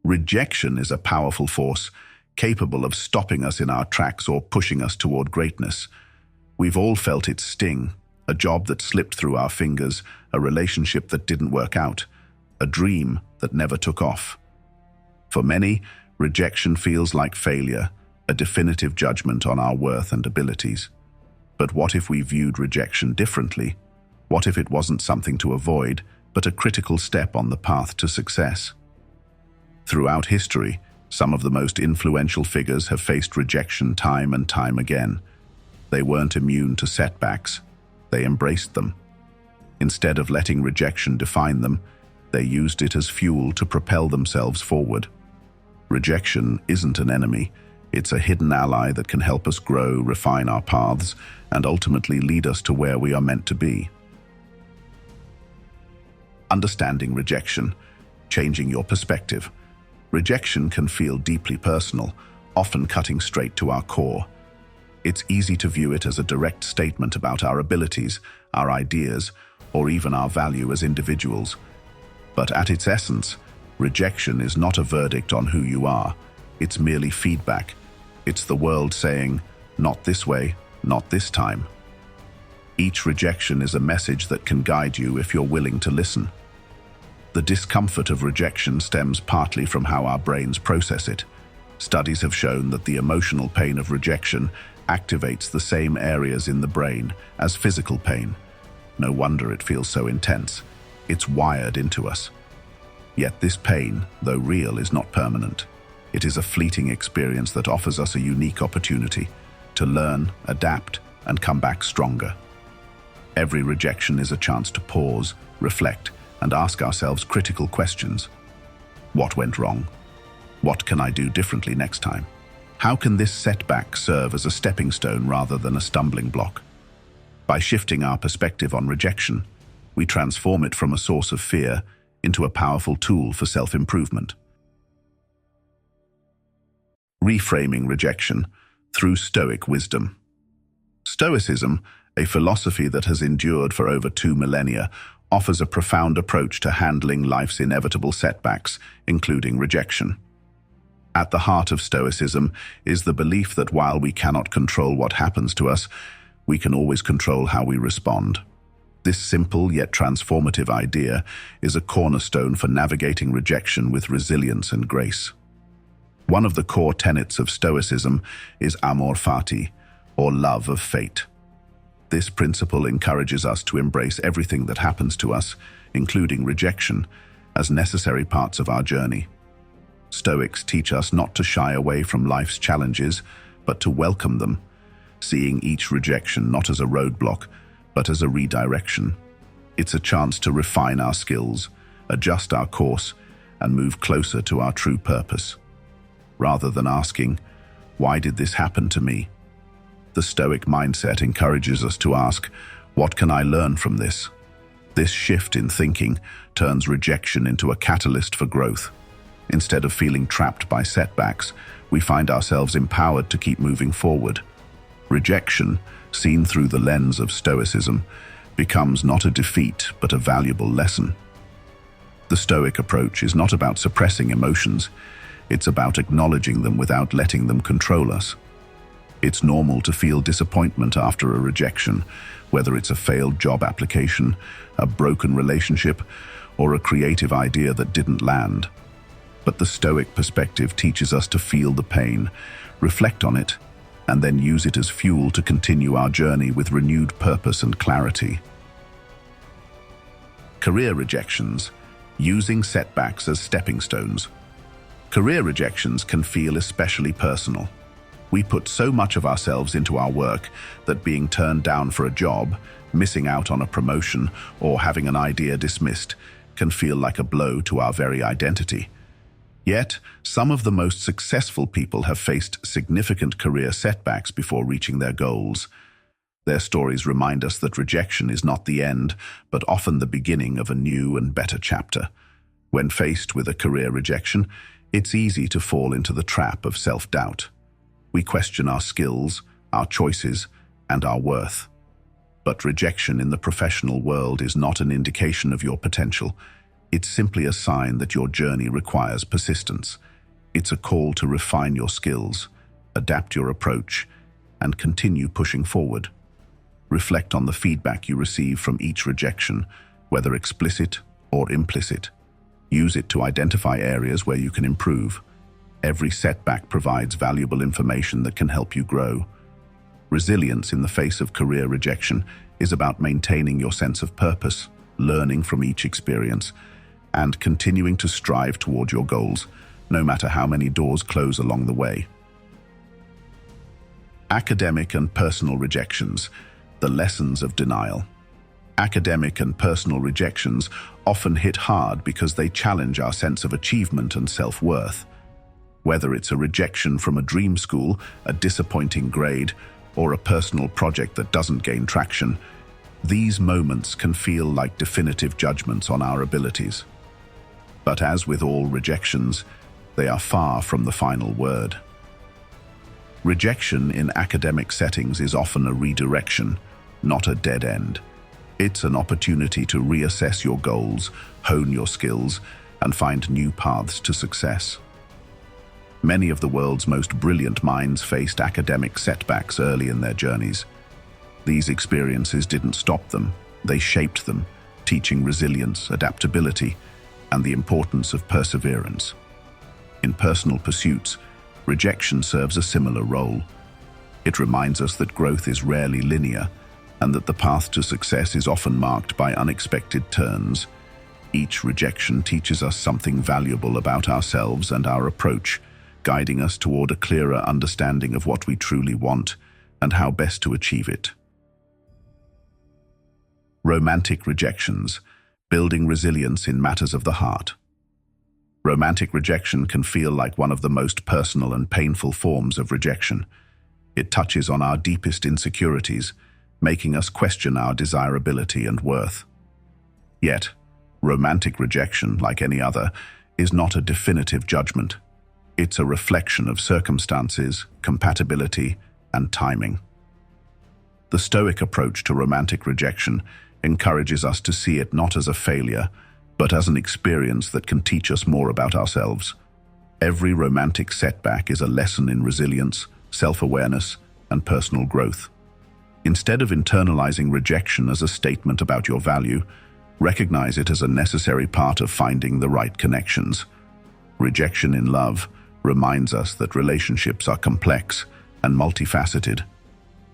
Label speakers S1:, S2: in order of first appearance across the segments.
S1: Rejection is a powerful force, capable of stopping us in our tracks or pushing us toward greatness. We've all felt its sting, a job that slipped through our fingers, a relationship that didn't work out, a dream that never took off. For many, rejection feels like failure, a definitive judgment on our worth and abilities. But what if we viewed rejection differently? What if it wasn't something to avoid, but a critical step on the path to success? Throughout history, some of the most influential figures have faced rejection time and time again. They weren't immune to setbacks. They embraced them. Instead of letting rejection define them, they used it as fuel to propel themselves forward. Rejection isn't an enemy. It's a hidden ally that can help us grow, refine our paths, and ultimately lead us to where we are meant to be. Understanding rejection, changing your perspective. Rejection can feel deeply personal, often cutting straight to our core. It's easy to view it as a direct statement about our abilities, our ideas, or even our value as individuals. But at its essence, rejection is not a verdict on who you are. It's merely feedback. It's the world saying, not this way, not this time. Each rejection is a message that can guide you if you're willing to listen. The discomfort of rejection stems partly from how our brains process it. Studies have shown that the emotional pain of rejection activates the same areas in the brain as physical pain. No wonder it feels so intense. It's wired into us. Yet this pain, though real, is not permanent. It is a fleeting experience that offers us a unique opportunity to learn, adapt, and come back stronger. Every rejection is a chance to pause, reflect, and ask ourselves critical questions. What went wrong? What can I do differently next time? How can this setback serve as a stepping stone rather than a stumbling block? By shifting our perspective on rejection, we transform it from a source of fear into a powerful tool for self-improvement. Reframing rejection through Stoic wisdom. Stoicism, a philosophy that has endured for over 2 millennia, offers a profound approach to handling life's inevitable setbacks, including rejection. At the heart of Stoicism is the belief that while we cannot control what happens to us, we can always control how we respond. This simple yet transformative idea is a cornerstone for navigating rejection with resilience and grace. One of the core tenets of Stoicism is amor fati, or love of fate. This principle encourages us to embrace everything that happens to us, including rejection, as necessary parts of our journey. Stoics teach us not to shy away from life's challenges, but to welcome them, seeing each rejection not as a roadblock, but as a redirection. It's a chance to refine our skills, adjust our course, and move closer to our true purpose. Rather than asking, "Why did this happen to me?" the Stoic mindset encourages us to ask, "What can I learn from this?" This shift in thinking turns rejection into a catalyst for growth. Instead of feeling trapped by setbacks, we find ourselves empowered to keep moving forward. Rejection, seen through the lens of Stoicism, becomes not a defeat but a valuable lesson. The Stoic approach is not about suppressing emotions, it's about acknowledging them without letting them control us. It's normal to feel disappointment after a rejection, whether it's a failed job application, a broken relationship, or a creative idea that didn't land. But the Stoic perspective teaches us to feel the pain, reflect on it, and then use it as fuel to continue our journey with renewed purpose and clarity. Career rejections, using setbacks as stepping stones. Career rejections can feel especially personal. We put so much of ourselves into our work that being turned down for a job, missing out on a promotion, or having an idea dismissed can feel like a blow to our very identity. Yet, some of the most successful people have faced significant career setbacks before reaching their goals. Their stories remind us that rejection is not the end, but often the beginning of a new and better chapter. When faced with a career rejection, it's easy to fall into the trap of self-doubt. We question our skills, our choices, and our worth. But rejection in the professional world is not an indication of your potential. It's simply a sign that your journey requires persistence. It's a call to refine your skills, adapt your approach, and continue pushing forward. Reflect on the feedback you receive from each rejection, whether explicit or implicit. Use it to identify areas where you can improve. Every setback provides valuable information that can help you grow. Resilience in the face of career rejection is about maintaining your sense of purpose, learning from each experience, and continuing to strive toward your goals, no matter how many doors close along the way. Academic and personal rejections, the lessons of denial. Academic and personal rejections often hit hard because they challenge our sense of achievement and self-worth. Whether it's a rejection from a dream school, a disappointing grade, or a personal project that doesn't gain traction, these moments can feel like definitive judgments on our abilities. But as with all rejections, they are far from the final word. Rejection in academic settings is often a redirection, not a dead end. It's an opportunity to reassess your goals, hone your skills, and find new paths to success. Many of the world's most brilliant minds faced academic setbacks early in their journeys. These experiences didn't stop them, they shaped them, teaching resilience, adaptability, and the importance of perseverance. In personal pursuits, rejection serves a similar role. It reminds us that growth is rarely linear, and that the path to success is often marked by unexpected turns. Each rejection teaches us something valuable about ourselves and our approach, guiding us toward a clearer understanding of what we truly want and how best to achieve it. Romantic rejections, building resilience in matters of the heart. Romantic rejection can feel like one of the most personal and painful forms of rejection. It touches on our deepest insecurities, making us question our desirability and worth. Yet, romantic rejection, like any other, is not a definitive judgment. It's a reflection of circumstances, compatibility, and timing. The Stoic approach to romantic rejection encourages us to see it not as a failure, but as an experience that can teach us more about ourselves. Every romantic setback is a lesson in resilience, self-awareness, and personal growth. Instead of internalizing rejection as a statement about your value, recognize it as a necessary part of finding the right connections. Rejection in love reminds us that relationships are complex and multifaceted.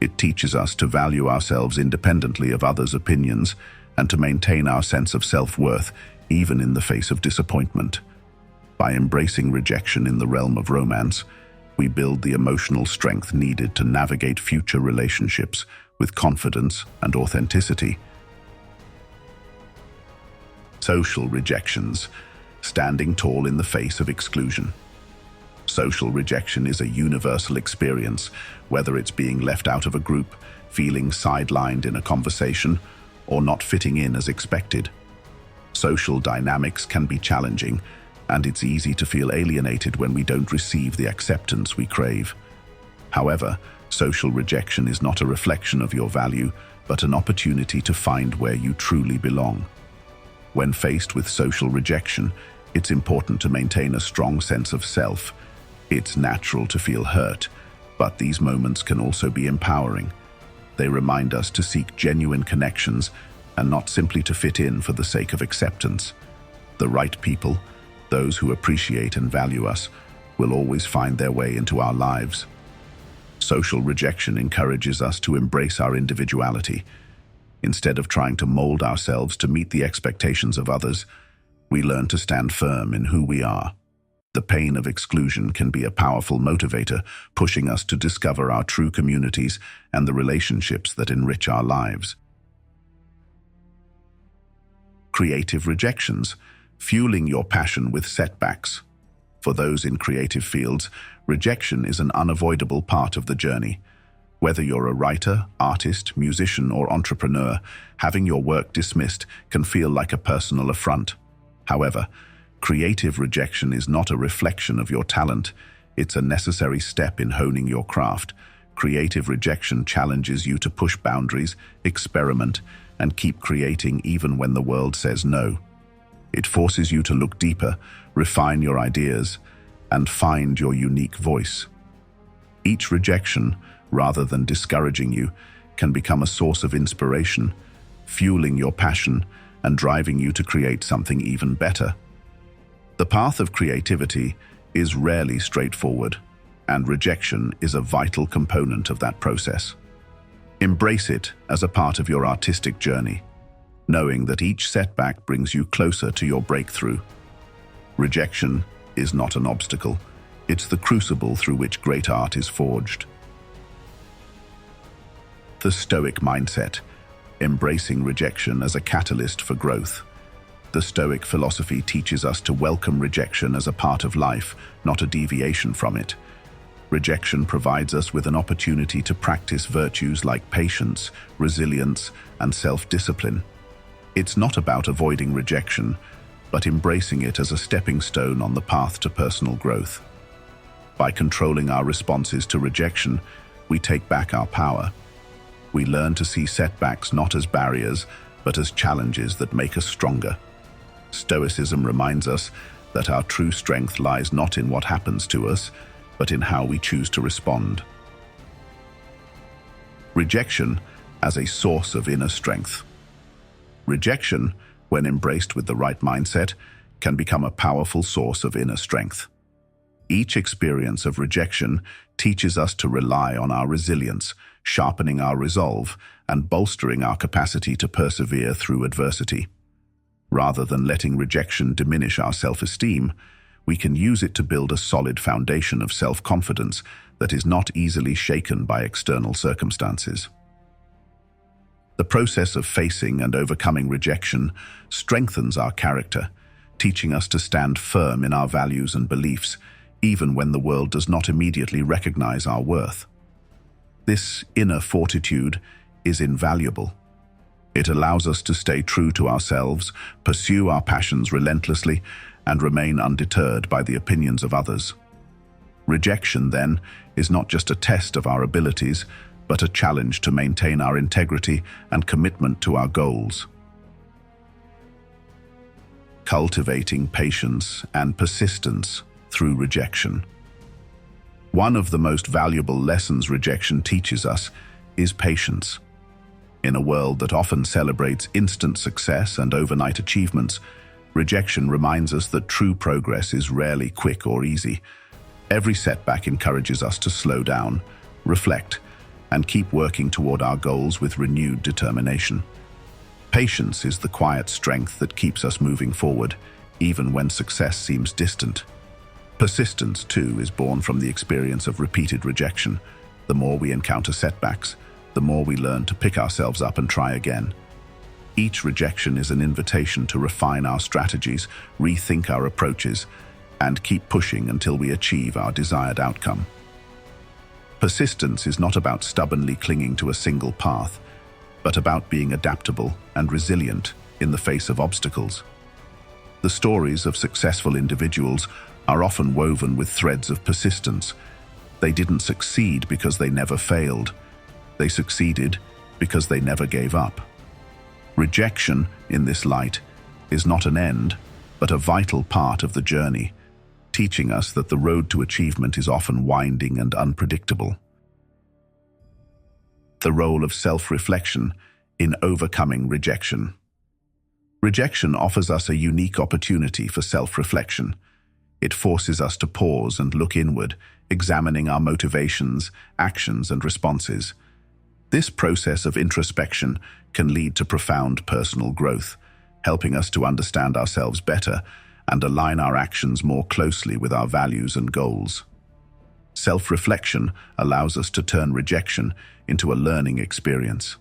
S1: It teaches us to value ourselves independently of others' opinions and to maintain our sense of self-worth even in the face of disappointment. By embracing rejection in the realm of romance, we build the emotional strength needed to navigate future relationships with confidence and authenticity. Social rejections, standing tall in the face of exclusion. Social rejection is a universal experience, whether it's being left out of a group, feeling sidelined in a conversation, or not fitting in as expected. Social dynamics can be challenging, and it's easy to feel alienated when we don't receive the acceptance we crave. However, social rejection is not a reflection of your value, but an opportunity to find where you truly belong. When faced with social rejection, it's important to maintain a strong sense of self. It's natural to feel hurt, but these moments can also be empowering. They remind us to seek genuine connections and not simply to fit in for the sake of acceptance. The right people, those who appreciate and value us, will always find their way into our lives. Social rejection encourages us to embrace our individuality. Instead of trying to mold ourselves to meet the expectations of others, we learn to stand firm in who we are. The pain of exclusion can be a powerful motivator, pushing us to discover our true communities and the relationships that enrich our lives. Creative rejections, fueling your passion with setbacks. For those in creative fields, rejection is an unavoidable part of the journey. Whether you're a writer, artist, musician, or entrepreneur, having your work dismissed can feel like a personal affront. However, creative rejection is not a reflection of your talent. It's a necessary step in honing your craft. Creative rejection challenges you to push boundaries, experiment, and keep creating even when the world says no. It forces you to look deeper, refine your ideas, and find your unique voice. Each rejection, rather than discouraging you, can become a source of inspiration, fueling your passion and driving you to create something even better. The path of creativity is rarely straightforward, and rejection is a vital component of that process. Embrace it as a part of your artistic journey, knowing that each setback brings you closer to your breakthrough. Rejection is not an obstacle, it's the crucible through which great art is forged. The Stoic mindset, embracing rejection as a catalyst for growth. The Stoic philosophy teaches us to welcome rejection as a part of life, not a deviation from it. Rejection provides us with an opportunity to practice virtues like patience, resilience, and self-discipline. It's not about avoiding rejection, but embracing it as a stepping stone on the path to personal growth. By controlling our responses to rejection, we take back our power. We learn to see setbacks not as barriers, but as challenges that make us stronger. Stoicism reminds us that our true strength lies not in what happens to us, but in how we choose to respond. Rejection as a source of inner strength. Rejection, when embraced with the right mindset, can become a powerful source of inner strength. Each experience of rejection teaches us to rely on our resilience, sharpening our resolve and bolstering our capacity to persevere through adversity. Rather than letting rejection diminish our self-esteem, we can use it to build a solid foundation of self-confidence that is not easily shaken by external circumstances. The process of facing and overcoming rejection strengthens our character, teaching us to stand firm in our values and beliefs, even when the world does not immediately recognize our worth. This inner fortitude is invaluable. It allows us to stay true to ourselves, pursue our passions relentlessly, and remain undeterred by the opinions of others. Rejection, then, is not just a test of our abilities, but a challenge to maintain our integrity and commitment to our goals. Cultivating patience and persistence through rejection. One of the most valuable lessons rejection teaches us is patience. In a world that often celebrates instant success and overnight achievements, rejection reminds us that true progress is rarely quick or easy. Every setback encourages us to slow down, reflect, and keep working toward our goals with renewed determination. Patience is the quiet strength that keeps us moving forward, even when success seems distant. Persistence, too, is born from the experience of repeated rejection. The more we encounter setbacks, the more we learn to pick ourselves up and try again. Each rejection is an invitation to refine our strategies, rethink our approaches, and keep pushing until we achieve our desired outcome. Persistence is not about stubbornly clinging to a single path, but about being adaptable and resilient in the face of obstacles. The stories of successful individuals are often woven with threads of persistence. They didn't succeed because they never failed. They succeeded because they never gave up. Rejection, in this light, is not an end, but a vital part of the journey, teaching us that the road to achievement is often winding and unpredictable. The role of self-reflection in overcoming rejection. Rejection offers us a unique opportunity for self-reflection. It forces us to pause and look inward, examining our motivations, actions, and responses. This process of introspection can lead to profound personal growth, helping us to understand ourselves better and align our actions more closely with our values and goals. Self-reflection allows us to turn rejection into a learning experience.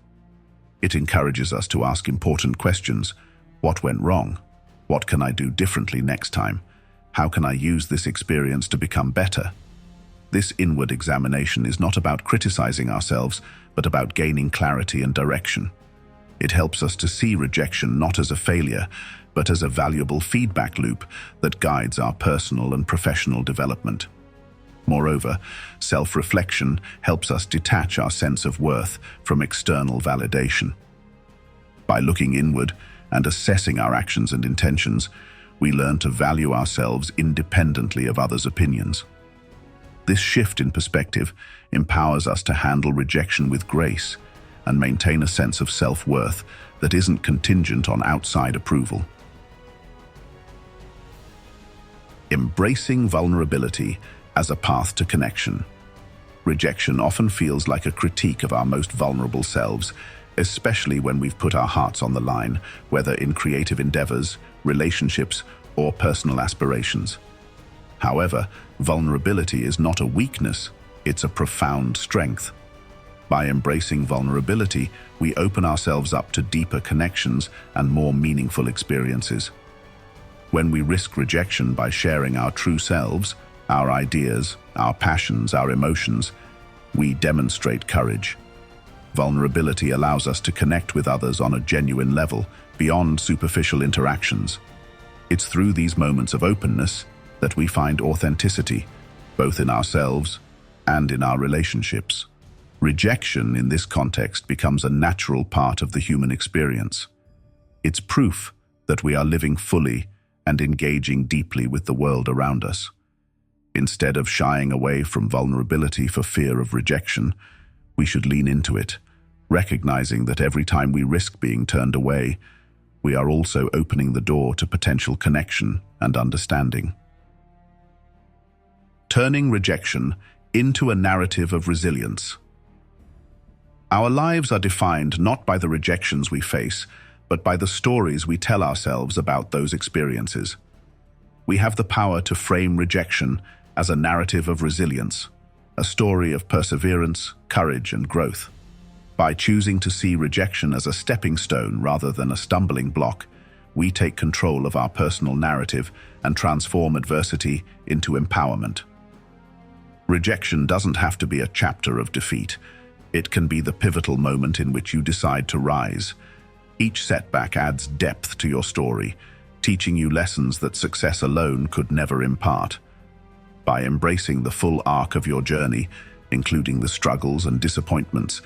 S1: It encourages us to ask important questions. What went wrong? What can I do differently next time? How can I use this experience to become better? This inward examination is not about criticizing ourselves, but about gaining clarity and direction. It helps us to see rejection not as a failure, but as a valuable feedback loop that guides our personal and professional development. Moreover, self-reflection helps us detach our sense of worth from external validation. By looking inward, and assessing our actions and intentions, we learn to value ourselves independently of others' opinions. This shift in perspective empowers us to handle rejection with grace and maintain a sense of self-worth that isn't contingent on outside approval. Embracing vulnerability as a path to connection. Rejection often feels like a critique of our most vulnerable selves, especially when we've put our hearts on the line, whether in creative endeavors, relationships, or personal aspirations. However, vulnerability is not a weakness, it's a profound strength. By embracing vulnerability, we open ourselves up to deeper connections and more meaningful experiences. When we risk rejection by sharing our true selves, our ideas, our passions, our emotions, we demonstrate courage. Vulnerability allows us to connect with others on a genuine level, beyond superficial interactions. It's through these moments of openness that we find authenticity, both in ourselves and in our relationships. Rejection in this context becomes a natural part of the human experience. It's proof that we are living fully and engaging deeply with the world around us. Instead of shying away from vulnerability for fear of rejection, we should lean into it, recognizing that every time we risk being turned away, we are also opening the door to potential connection and understanding. Turning rejection into a narrative of resilience. Our lives are defined not by the rejections we face, but by the stories we tell ourselves about those experiences. We have the power to frame rejection as a narrative of resilience, a story of perseverance, courage, and growth. By choosing to see rejection as a stepping stone rather than a stumbling block, we take control of our personal narrative and transform adversity into empowerment. Rejection doesn't have to be a chapter of defeat. It can be the pivotal moment in which you decide to rise. Each setback adds depth to your story, teaching you lessons that success alone could never impart. By embracing the full arc of your journey, including the struggles and disappointments,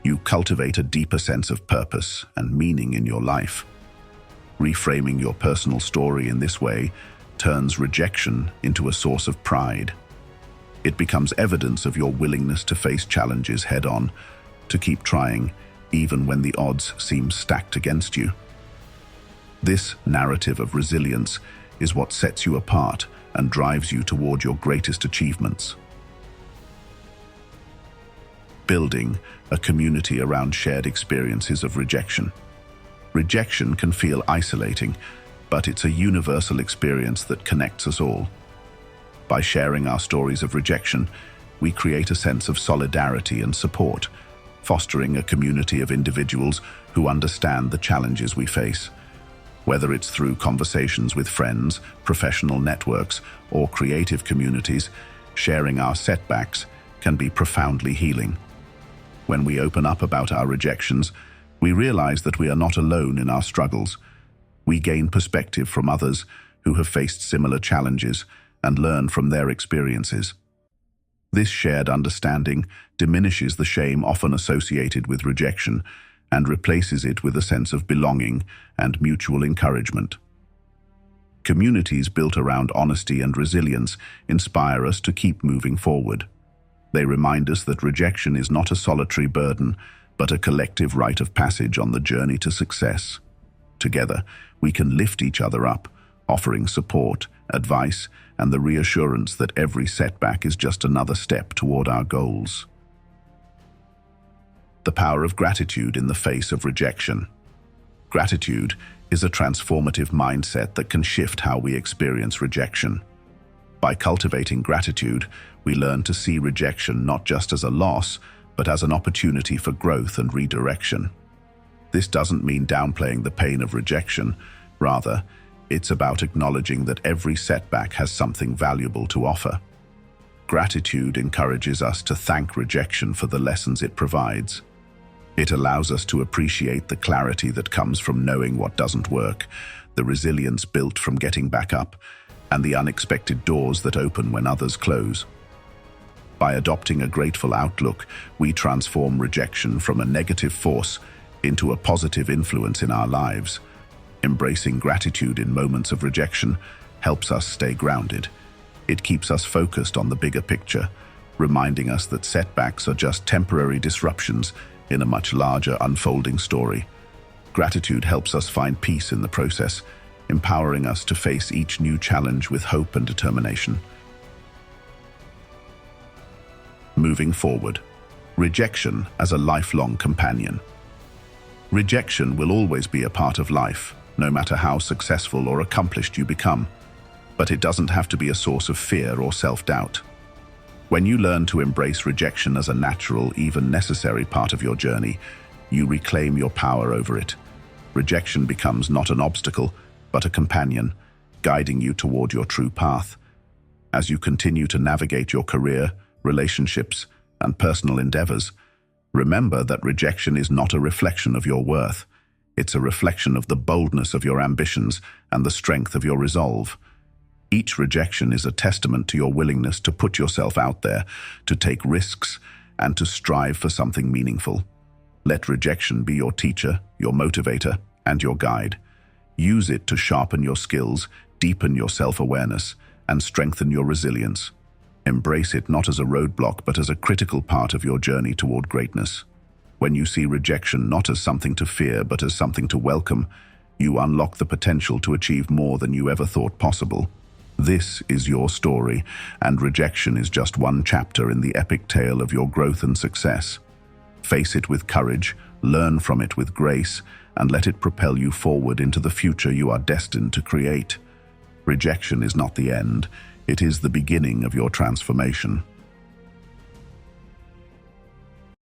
S1: you cultivate a deeper sense of purpose and meaning in your life. Reframing your personal story in this way turns rejection into a source of pride. It becomes evidence of your willingness to face challenges head-on, to keep trying, even when the odds seem stacked against you. This narrative of resilience is what sets you apart and drives you toward your greatest achievements. Building a community around shared experiences of rejection. Rejection can feel isolating, but it's a universal experience that connects us all. By sharing our stories of rejection, we create a sense of solidarity and support, fostering a community of individuals who understand the challenges we face. Whether it's through conversations with friends, professional networks, or creative communities, sharing our setbacks can be profoundly healing. When we open up about our rejections, we realize that we are not alone in our struggles. We gain perspective from others who have faced similar challenges and learn from their experiences. This shared understanding diminishes the shame often associated with rejection and replaces it with a sense of belonging and mutual encouragement. Communities built around honesty and resilience inspire us to keep moving forward. They remind us that rejection is not a solitary burden, but a collective rite of passage on the journey to success. Together, we can lift each other up, offering support, advice, and the reassurance that every setback is just another step toward our goals. The power of gratitude in the face of rejection. Gratitude is a transformative mindset that can shift how we experience rejection. By cultivating gratitude, we learn to see rejection not just as a loss, but as an opportunity for growth and redirection. This doesn't mean downplaying the pain of rejection. Rather, it's about acknowledging that every setback has something valuable to offer. Gratitude encourages us to thank rejection for the lessons it provides. It allows us to appreciate the clarity that comes from knowing what doesn't work, the resilience built from getting back up, and the unexpected doors that open when others close. By adopting a grateful outlook, we transform rejection from a negative force into a positive influence in our lives. Embracing gratitude in moments of rejection helps us stay grounded. It keeps us focused on the bigger picture, reminding us that setbacks are just temporary disruptions in a much larger unfolding story. Gratitude helps us find peace in the process, empowering us to face each new challenge with hope and determination. Moving forward, rejection as a lifelong companion. Rejection will always be a part of life, no matter how successful or accomplished you become. But it doesn't have to be a source of fear or self-doubt. When you learn to embrace rejection as a natural, even necessary part of your journey, you reclaim your power over it. Rejection becomes not an obstacle, but a companion, guiding you toward your true path. As you continue to navigate your career, relationships, and personal endeavors, remember that rejection is not a reflection of your worth. It's a reflection of the boldness of your ambitions and the strength of your resolve. Each rejection is a testament to your willingness to put yourself out there, to take risks, and to strive for something meaningful. Let rejection be your teacher, your motivator, and your guide. Use it to sharpen your skills, deepen your self-awareness, and strengthen your resilience. Embrace it not as a roadblock, but as a critical part of your journey toward greatness. When you see rejection not as something to fear, but as something to welcome, you unlock the potential to achieve more than you ever thought possible. This is your story, and rejection is just one chapter in the epic tale of your growth and success. Face it with courage, learn from it with grace, and let it propel you forward into the future you are destined to create. Rejection is not the end, it is the beginning of your transformation.